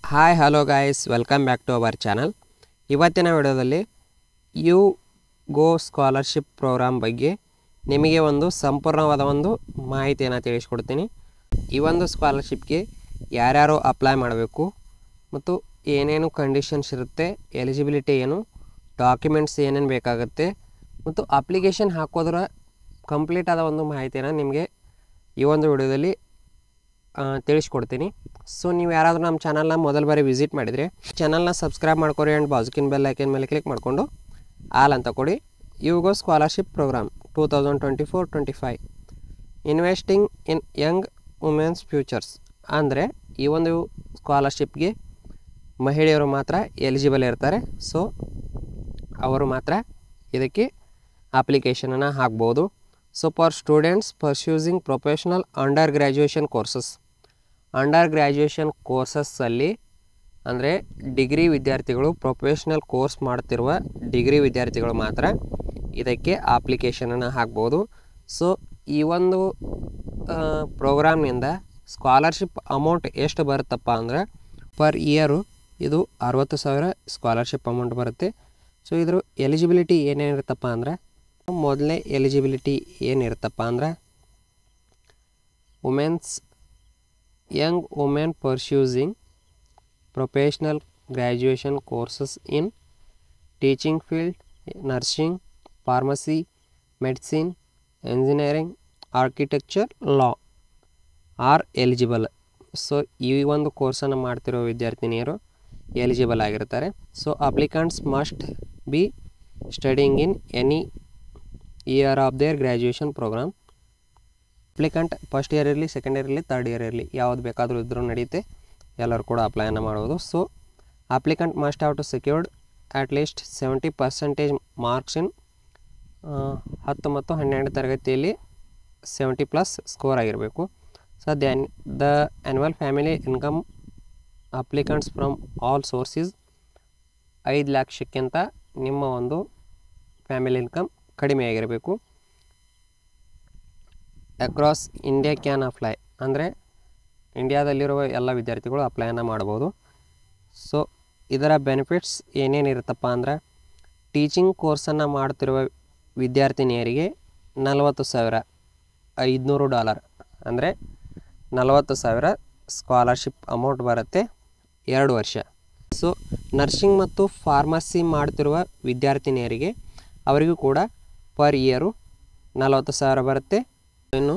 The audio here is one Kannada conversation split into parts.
Hi hello guys, welcome back to our channel. ಇವತ್ತಿನ ವಿಡಿಯೋದಲ್ಲಿ ಯು ಗೋ ಸ್ಕಾಲರ್ಶಿಪ್ ಪ್ರೋಗ್ರಾಮ್ ಬಗ್ಗೆ ನಿಮಗೆ ಒಂದು ಸಂಪೂರ್ಣವಾದ ಒಂದು ಮಾಹಿತಿಯನ್ನು ತಿಳಿಸ್ಕೊಡ್ತೀನಿ. ಈ ಒಂದು ಸ್ಕಾಲರ್ಶಿಪ್ಗೆ ಯಾರ್ಯಾರು ಅಪ್ಲೈ ಮಾಡಬೇಕು ಮತ್ತು ಏನೇನು ಕಂಡೀಷನ್ಸ್ ಇರುತ್ತೆ, ಎಲಿಜಿಬಿಲಿಟಿ ಏನು, ಡಾಕ್ಯುಮೆಂಟ್ಸ್ ಏನೇನು ಬೇಕಾಗುತ್ತೆ ಮತ್ತು ಅಪ್ಲಿಕೇಶನ್ ಹಾಕೋದ್ರ ಕಂಪ್ಲೀಟ್ ಆದ ಒಂದು ಮಾಹಿತಿಯನ್ನು ನಿಮಗೆ ಈ ಒಂದು ವಿಡಿಯೋದಲ್ಲಿ ತಿಳಿಸ್ಕೊಡ್ತೀನಿ. ಸೊ ನೀವು ಯಾರಾದರೂ ನಮ್ಮ ಚಾನಲ್ನ ಮೊದಲ ಬಾರಿ ವಿಸಿಟ್ ಮಾಡಿದರೆ ಚಾನಲ್ನ ಸಬ್ಸ್ಕ್ರೈಬ್ ಮಾಡ್ಕೊರಿ ಆ್ಯಂಡ್ ಬಾಜುಕಿನ ಬೆಲ್ ಐಕನ್ ಮೇಲೆ ಕ್ಲಿಕ್ ಮಾಡಿಕೊಂಡು ಆಲ್ ಅಂತ ಕೊಡಿ. U Go scholarship program 2024-25 investing in young women's futures. ಅಂದರೆ ಈ ಒಂದು ಸ್ಕಾಲರ್ಶಿಪ್ಗೆ ಮಹಿಳೆಯರು ಮಾತ್ರ ಎಲಿಜಿಬಲ್ ಇರ್ತಾರೆ. ಸೊ ಅವರು ಮಾತ್ರ ಇದಕ್ಕೆ ಅಪ್ಲಿಕೇಶನನ್ನು ಹಾಕ್ಬೋದು. So for students pursuing professional under graduation courses, under graduation ಕೋರ್ಸಸ್ಸಲ್ಲಿ ಅಂದರೆ ಡಿಗ್ರಿ ವಿದ್ಯಾರ್ಥಿಗಳು, ಪ್ರೊಫೆಷ್ನಲ್ ಕೋರ್ಸ್ ಮಾಡ್ತಿರುವ ಡಿಗ್ರಿ ವಿದ್ಯಾರ್ಥಿಗಳು ಮಾತ್ರ ಇದಕ್ಕೆ ಅಪ್ಲಿಕೇಶನನ್ನು ಹಾಕ್ಬೋದು. ಸೊ ಈ ಒಂದು ಪ್ರೋಗ್ರಾಮ್ನಿಂದ ಸ್ಕಾಲರ್ಶಿಪ್ ಅಮೌಂಟ್ ಎಷ್ಟು ಬರುತ್ತಪ್ಪ ಅಂದರೆ ಪರ್ ಇಯರು ಇದು 60,000 ಸ್ಕಾಲರ್ಶಿಪ್ ಅಮೌಂಟ್ ಬರುತ್ತೆ. ಸೊ ಇದ್ರ ಎಲಿಜಿಬಿಲಿಟಿ ಏನೇನಿರುತ್ತಪ್ಪ ಅಂದರೆ, ಮೊದಲನೇ ಎಲಿಜಿಬಿಲಿಟಿ ಏನಿರುತ್ತಪ್ಪ ಅಂದರೆ young women pursuing professional graduation courses in teaching field, nursing, pharmacy, medicine, engineering, architecture, law are eligible. So ಈ ಒಂದು ಕೋರ್ಸನ್ನು ಮಾಡ್ತಿರೋ ವಿದ್ಯಾರ್ಥಿನಿಯರು ಎಲಿಜಿಬಲ್ ಆಗಿರ್ತಾರೆ. So applicants must be studying in any year of their graduation program. Applicant first year ಇರಲಿ, ಸೆಕೆಂಡ್ ಇಯರ್ ಇರಲಿ, ಥರ್ಡ್ ಇಯರ್ ಇರಲಿ, ಯಾವ್ದು ಬೇಕಾದರೂ ಇದ್ರೂ ನಡೀತೆ, ಎಲ್ಲರೂ ಕೂಡ ಅಪ್ಲೈಯನ್ನು ಮಾಡ್ಬೋದು. So applicant must have to secured at least 70% marks in 10 ಮತ್ತು 12 ತರಗತಿಯಲ್ಲಿ 70+ ಸ್ಕೋರ್ ಆಗಿರಬೇಕು. So the annual family income applicants from all sources 5 ಲಕ್ಷಕ್ಕಿಂತ ನಿಮ್ಮ ಒಂದು ಫ್ಯಾಮಿಲಿ ಇನ್ಕಮ್ ಕಡಿಮೆ ಆಗಿರಬೇಕು. ಅಕ್ರಾಸ್ ಇಂಡಿಯಾ ಕ್ಯಾನ್ ಅಪ್ಲೈ, ಅಂದರೆ ಇಂಡಿಯಾದಲ್ಲಿರುವ ಎಲ್ಲ ವಿದ್ಯಾರ್ಥಿಗಳು ಅಪ್ಲೈಯನ್ನು ಮಾಡ್ಬೋದು. ಸೊ ಇದರ ಬೆನಿಫಿಟ್ಸ್ ಏನೇನಿರುತ್ತಪ್ಪ ಅಂದರೆ, ಟೀಚಿಂಗ್ ಕೋರ್ಸನ್ನು ಮಾಡ್ತಿರುವ ವಿದ್ಯಾರ್ಥಿನಿಯರಿಗೆ $40,500 ಅಂದರೆ 40,000 ಸ್ಕಾಲರ್ಶಿಪ್ ಅಮೌಂಟ್ ಬರುತ್ತೆ 2 ವರ್ಷ. ಸೊ ನರ್ಸಿಂಗ್ ಮತ್ತು ಫಾರ್ಮಸಿ ಮಾಡ್ತಿರುವ ವಿದ್ಯಾರ್ಥಿನಿಯರಿಗೆ ಅವರಿಗೂ ಕೂಡ ಪರ್ ಇಯರು 40,000 ಬರುತ್ತೆ. ಇನ್ನು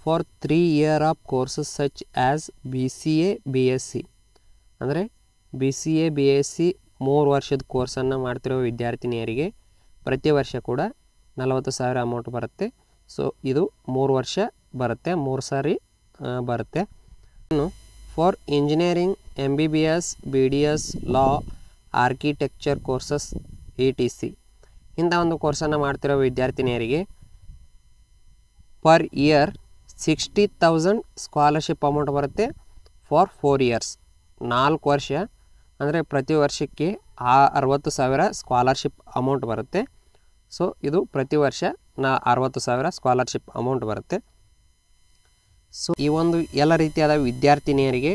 for 3 year of courses such as BCA BSc, ಅಂದರೆ BCA BSc 3 ವರ್ಷದ ಕೋರ್ಸನ್ನು ಮಾಡ್ತಿರೋ ವಿದ್ಯಾರ್ಥಿನಿಯರಿಗೆ ಪ್ರತಿ ವರ್ಷ ಕೂಡ 40,000 ಅಮೌಂಟ್ ಬರುತ್ತೆ. ಸೊ ಇದು 3 ವರ್ಷ ಬರುತ್ತೆ, 3 ಸಾರಿ ಬರುತ್ತೆ. ಇನ್ನು for engineering, MBBS, BDS, law, architecture courses ETC ಇಂಥ ಒಂದು ಕೋರ್ಸನ್ನು ಮಾಡ್ತಿರೋ ವಿದ್ಯಾರ್ಥಿನಿಯರಿಗೆ ಪರ್ ಇಯರ್ 60,000 ಸ್ಕಾಲರ್ಶಿಪ್ ಅಮೌಂಟ್ ಬರುತ್ತೆ ಫಾರ್ 4 ಇಯರ್ಸ್, 4 ವರ್ಷ. ಅಂದರೆ ಪ್ರತಿ ವರ್ಷಕ್ಕೆ 60,000 ಸ್ಕಾಲರ್ಶಿಪ್ ಅಮೌಂಟ್ ಬರುತ್ತೆ. ಸೊ ಇದು ಪ್ರತಿ ವರ್ಷ 60,000 ಸ್ಕಾಲರ್ಶಿಪ್ ಅಮೌಂಟ್ ಬರುತ್ತೆ. ಸೊ ಈ ಒಂದು ಎಲ್ಲ ರೀತಿಯಾದ ವಿದ್ಯಾರ್ಥಿನಿಯರಿಗೆ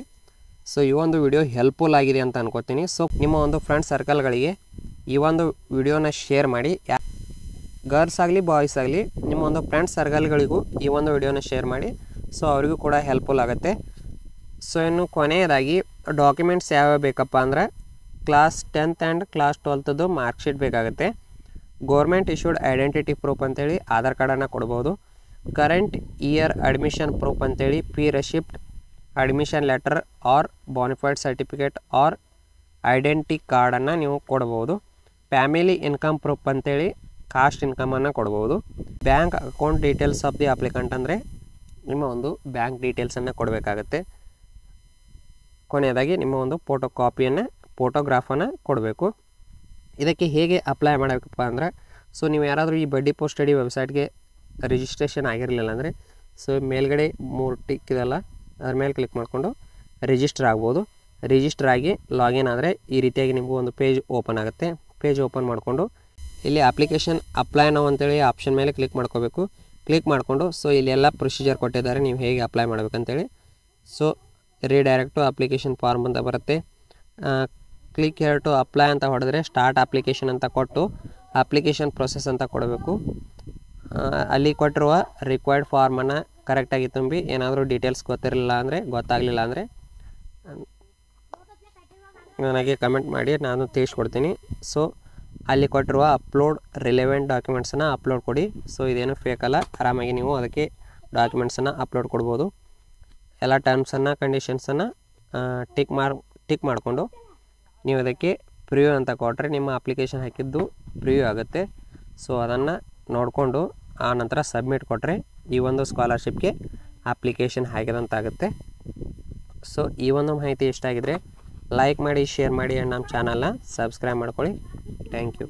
ಸೊ ಈ ಒಂದು ವಿಡಿಯೋ ಹೆಲ್ಪ್ಫುಲ್ ಆಗಿದೆ ಅಂತ ಅನ್ಕೋತೀನಿ. ಸೊ ನಿಮ್ಮ ಒಂದು ಫ್ರೆಂಡ್ ಸರ್ಕಲ್ಗಳಿಗೆ ಈ ಒಂದು ವಿಡಿಯೋನ ಶೇರ್ ಮಾಡಿ. ಗರ್ಲ್ಸ್ ಆಗಲಿ ಬಾಯ್ಸ್ ಆಗಲಿ ನಿಮ್ಮ ಒಂದು ಫ್ರೆಂಡ್ಸ್ ಸರ್ಕಲ್ಗಳಿಗೂ ಈ ಒಂದು ವಿಡಿಯೋನ ಶೇರ್ ಮಾಡಿ. ಸೊ ಅವರಿಗೂ ಕೂಡ ಹೆಲ್ಪ್ಫುಲ್ ಆಗುತ್ತೆ. ಸೊ ಇನ್ನು ಕೊನೆಯದಾಗಿ ಡಾಕ್ಯುಮೆಂಟ್ಸ್ ಯಾವ್ಯಾವ ಬೇಕಪ್ಪ ಅಂದರೆ, ಕ್ಲಾಸ್ 10th ಆ್ಯಂಡ್ ಕ್ಲಾಸ್ 12ದು ಮಾರ್ಕ್ಶೀಟ್ ಬೇಕಾಗುತ್ತೆ. ಗೌರ್ಮೆಂಟ್ ಇಶ್ಯೂಡ್ ಐಡೆಂಟಿಟಿ ಪ್ರೂಫ್ ಅಂತೇಳಿ ಆಧಾರ್ ಕಾರ್ಡನ್ನು ಕೊಡ್ಬೋದು. ಕರೆಂಟ್ ಇಯರ್ ಅಡ್ಮಿಷನ್ ಪ್ರೂಫ್ ಅಂತೇಳಿ fee receipt, admission letter or bonafide certificate or identity ಕಾರ್ಡನ್ನು ನೀವು ಕೊಡ್ಬೋದು. ಫ್ಯಾಮಿಲಿ ಇನ್ಕಮ್ ಪ್ರೂಫ್ ಅಂತೇಳಿ ಕಾಸ್ಟ್ ಇನ್ಕಮನ್ನು ಕೊಡ್ಬೋದು. Bank account details of the applicant, ಅಂದರೆ ನಿಮ್ಮ ಒಂದು ಬ್ಯಾಂಕ್ ಡೀಟೇಲ್ಸನ್ನು ಕೊಡಬೇಕಾಗತ್ತೆ. ಕೊನೆಯದಾಗಿ ನಿಮ್ಮ ಒಂದು ಫೋಟೋಗ್ರಾಫನ್ನು ಕೊಡಬೇಕು. ಇದಕ್ಕೆ ಹೇಗೆ ಅಪ್ಲೈ ಮಾಡಬೇಕಪ್ಪ ಅಂದರೆ, ಸೊ ನೀವು ಯಾರಾದರೂ ಈ ಬಡ್ಡಿ ಪೋಸ್ಟ್ ಸ್ಟಡಿ ವೆಬ್ಸೈಟ್ಗೆ ರಿಜಿಸ್ಟ್ರೇಷನ್ ಆಗಿರಲಿಲ್ಲ ಅಂದರೆ, ಸೊ ಮೇಲ್ಗಡೆ 3 ಟಿಕ್ ಇದೆಲ್ಲ, ಅದ್ರ ಮೇಲೆ ಕ್ಲಿಕ್ ಮಾಡಿಕೊಂಡು ರಿಜಿಸ್ಟರ್ ಆಗ್ಬೋದು. ರಿಜಿಸ್ಟರ್ ಆಗಿ ಲಾಗಿನ್ ಆದರೆ ಈ ರೀತಿಯಾಗಿ ನಿಮಗೂ ಒಂದು ಪೇಜ್ ಓಪನ್ ಆಗುತ್ತೆ. ಪೇಜ್ ಓಪನ್ ಮಾಡಿಕೊಂಡು ಇಲ್ಲಿ ಅಪ್ಲಿಕೇಶನ್ ಅಪ್ಲೈ ನಾವು ಅಂತೇಳಿ ಆಪ್ಷನ್ ಮೇಲೆ ಕ್ಲಿಕ್ ಮಾಡ್ಕೋಬೇಕು. ಕ್ಲಿಕ್ ಮಾಡಿಕೊಂಡು ಸೊ ಇಲ್ಲೆಲ್ಲ ಪ್ರೊಸೀಜರ್ ಕೊಟ್ಟಿದ್ದಾರೆ, ನೀವು ಹೇಗೆ ಅಪ್ಲೈ ಮಾಡಬೇಕಂತೇಳಿ. So redirect to application form ಅಂತ ಬರುತ್ತೆ. ಕ್ಲಿಕ್ ಹೇರ್ ಟು ಅಪ್ಲೈ ಅಂತ ಹೊಡೆದ್ರೆ ಸ್ಟಾರ್ಟ್ ಅಪ್ಲಿಕೇಶನ್ ಅಂತ ಕೊಟ್ಟು ಅಪ್ಲಿಕೇಶನ್ ಪ್ರೊಸೆಸ್ ಅಂತ ಕೊಡಬೇಕು. ಅಲ್ಲಿ ಕೊಟ್ಟಿರುವ ರಿಕ್ವೈರ್ಡ್ ಫಾರ್ಮನ್ನು ಕರೆಕ್ಟಾಗಿ ತುಂಬಿ, ಏನಾದರೂ ಡೀಟೇಲ್ಸ್ ಗೊತ್ತಾಗಲಿಲ್ಲ ಅಂದರೆ ನನಗೆ ಕಮೆಂಟ್ ಮಾಡಿ, ನಾನು ತಿಳಿಸ್ಕೊಡ್ತೀನಿ. ಸೊ ಅಲ್ಲಿ ಕೊಟ್ಟಿರುವ ಅಪ್ಲೋಡ್ ರಿಲೆವೆಂಟ್ ಡಾಕ್ಯುಮೆಂಟ್ಸನ್ನು ಅಪ್ಲೋಡ್ ಕೊಡಿ. ಸೊ ಇದೇನು ಫೇಕ್ ಅಲ್ಲ, ಆರಾಮಾಗಿ ನೀವು ಅದಕ್ಕೆ ಡಾಕ್ಯುಮೆಂಟ್ಸನ್ನು ಅಪ್ಲೋಡ್ ಕೊಡ್ಬೋದು. ಎಲ್ಲ ಟರ್ಮ್ಸನ್ನು ಕಂಡೀಷನ್ಸನ್ನು ಟಿಕ್ ಮಾಡಿಕೊಂಡು ನೀವು ಅದಕ್ಕೆ ಪ್ರಿವ್ಯೂ ಅಂತ ಕೊಟ್ಟರೆ ನಿಮ್ಮ ಅಪ್ಲಿಕೇಶನ್ ಹಾಕಿದ್ದು ಪ್ರಿವ್ಯೂ ಆಗುತ್ತೆ. ಸೊ ಅದನ್ನು ನೋಡಿಕೊಂಡು ಆ ನಂತರ ಸಬ್ಮಿಟ್ ಕೊಟ್ಟರೆ ಈ ಒಂದು ಸ್ಕಾಲರ್ಶಿಪ್ಗೆ ಅಪ್ಲಿಕೇಶನ್ ಹಾಕಿದಂತಾಗುತ್ತೆ. ಸೊ ಈ ಒಂದು ಮಾಹಿತಿ ಇಷ್ಟ ಆಗಿದ್ರೆ ಲೈಕ್ ಮಾಡಿ, ಶೇರ್ ಮಾಡಿ, ಆ್ಯಂಡ್ ನಮ್ಮ ಚಾನಲ್ನ ಸಬ್ಸ್ಕ್ರೈಬ್ ಮಾಡ್ಕೊಳ್ಳಿ. Thank you.